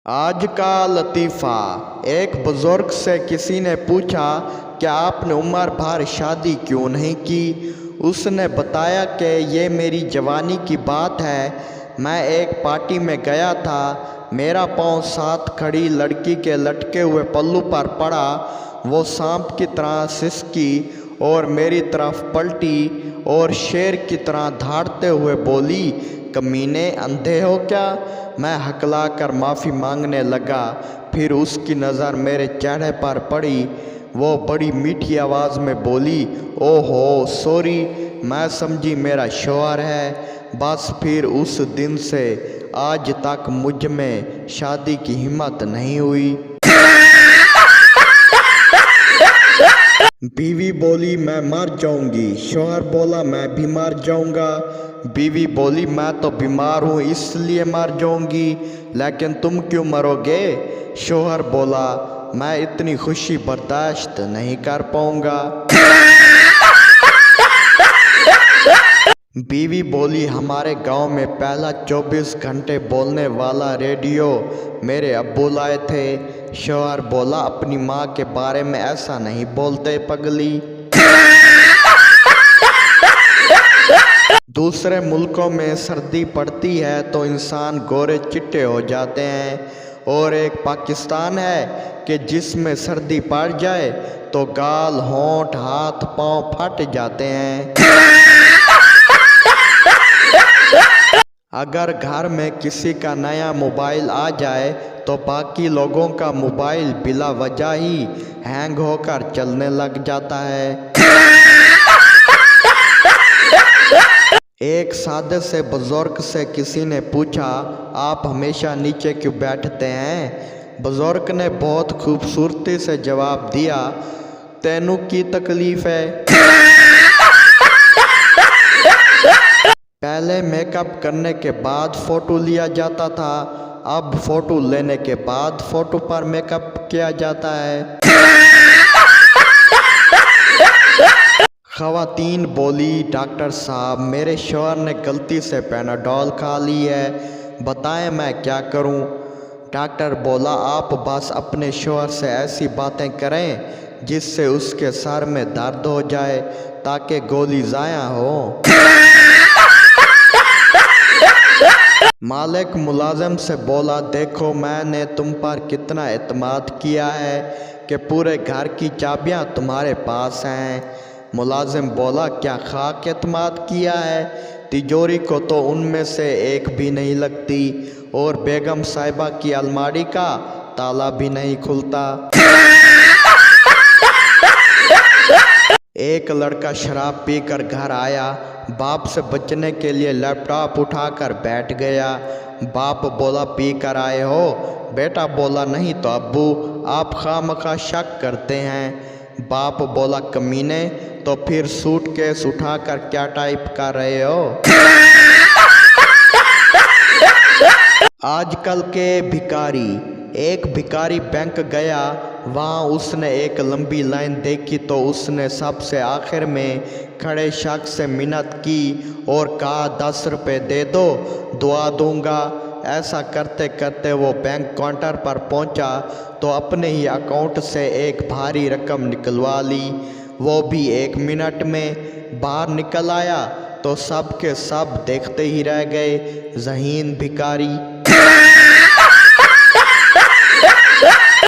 आज का लतीफ़ा। एक बुज़ुर्ग से किसी ने पूछा कि आपने उम्र भर शादी क्यों नहीं की। उसने बताया कि ये मेरी जवानी की बात है। मैं एक पार्टी में गया था, मेरा पाँव साथ खड़ी लड़की के लटके हुए पल्लू पर पड़ा। वो सांप की तरह सिसकी और मेरी तरफ पलटी और शेर की तरह धाड़ते हुए बोली, कमीने अंधे हो क्या। मैं हकला कर माफ़ी मांगने लगा। फिर उसकी नज़र मेरे चेहरे पर पड़ी। वो बड़ी मीठी आवाज़ में बोली, ओहो सॉरी, मैं समझी मेरा शौहर है। बस फिर उस दिन से आज तक मुझ में शादी की हिम्मत नहीं हुई। बीवी बोली, मैं मर जाऊंगी। शौहर बोला, मैं भी मर जाऊंगा। बीवी बोली, मैं तो बीमार हूँ इसलिए मर जाऊंगी, लेकिन तुम क्यों मरोगे। शौहर बोला, मैं इतनी खुशी बर्दाश्त नहीं कर पाऊंगा। बीवी बोली, हमारे गांव में पहला 24 घंटे बोलने वाला रेडियो मेरे अब्बू लाए थे। शौहर बोला, अपनी माँ के बारे में ऐसा नहीं बोलते पगली। दूसरे मुल्कों में सर्दी पड़ती है तो इंसान गोरे चिट्टे हो जाते हैं, और एक पाकिस्तान है कि जिसमें सर्दी पड़ जाए तो गाल, होंठ, हाथ पांव फट जाते हैं। अगर घर में किसी का नया मोबाइल आ जाए तो बाकी लोगों का मोबाइल बिला वजह ही हैंग होकर चलने लग जाता है। एक सादे से बुजुर्ग से किसी ने पूछा, आप हमेशा नीचे क्यों बैठते हैं। बुजुर्ग ने बहुत खूबसूरती से जवाब दिया, तेनू की तकलीफ है। पहले मेकअप करने के बाद फ़ोटो लिया जाता था, अब फ़ोटो लेने के बाद फ़ोटो पर मेकअप किया जाता है। ख़वातीन बोली, डॉक्टर साहब, मेरे शौहर ने गलती से पैनाडोल खा ली है, बताएं मैं क्या करूं। डॉक्टर बोला, आप बस अपने शौहर से ऐसी बातें करें जिससे उसके सर में दर्द हो जाए ताकि गोली ज़ाया हो। मालिक मुलाजिम से बोला, देखो मैंने तुम पर कितना एतमाद किया है कि पूरे घर की चाबियां तुम्हारे पास हैं। मुलाजिम बोला, क्या खाक एतमाद किया है, तिजोरी को तो उनमें से एक भी नहीं लगती और बेगम साहिबा की अलमारी का ताला भी नहीं खुलता। एक लड़का शराब पीकर घर आया, बाप से बचने के लिए लैपटॉप उठाकर बैठ गया। बाप बोला, पी कर आए हो। बेटा बोला, नहीं तो अब्बू, आप खामखा शक करते हैं। बाप बोला, कमीने, तो फिर सूटकेस उठाकर क्या टाइप कर रहे हो। आजकल के भिखारी। एक भिखारी बैंक गया, वहाँ उसने एक लंबी लाइन देखी तो उसने सबसे आखिर में खड़े शख्स से मिन्नत की और कहा, 10 रुपये दे दो, दुआ दूंगा। ऐसा करते करते वो बैंक काउंटर पर पहुंचा तो अपने ही अकाउंट से एक भारी रकम निकलवा ली। वो भी 1 मिनट में बाहर निकल आया तो सब के सब देखते ही रह गए। ज़हीन भिखारी।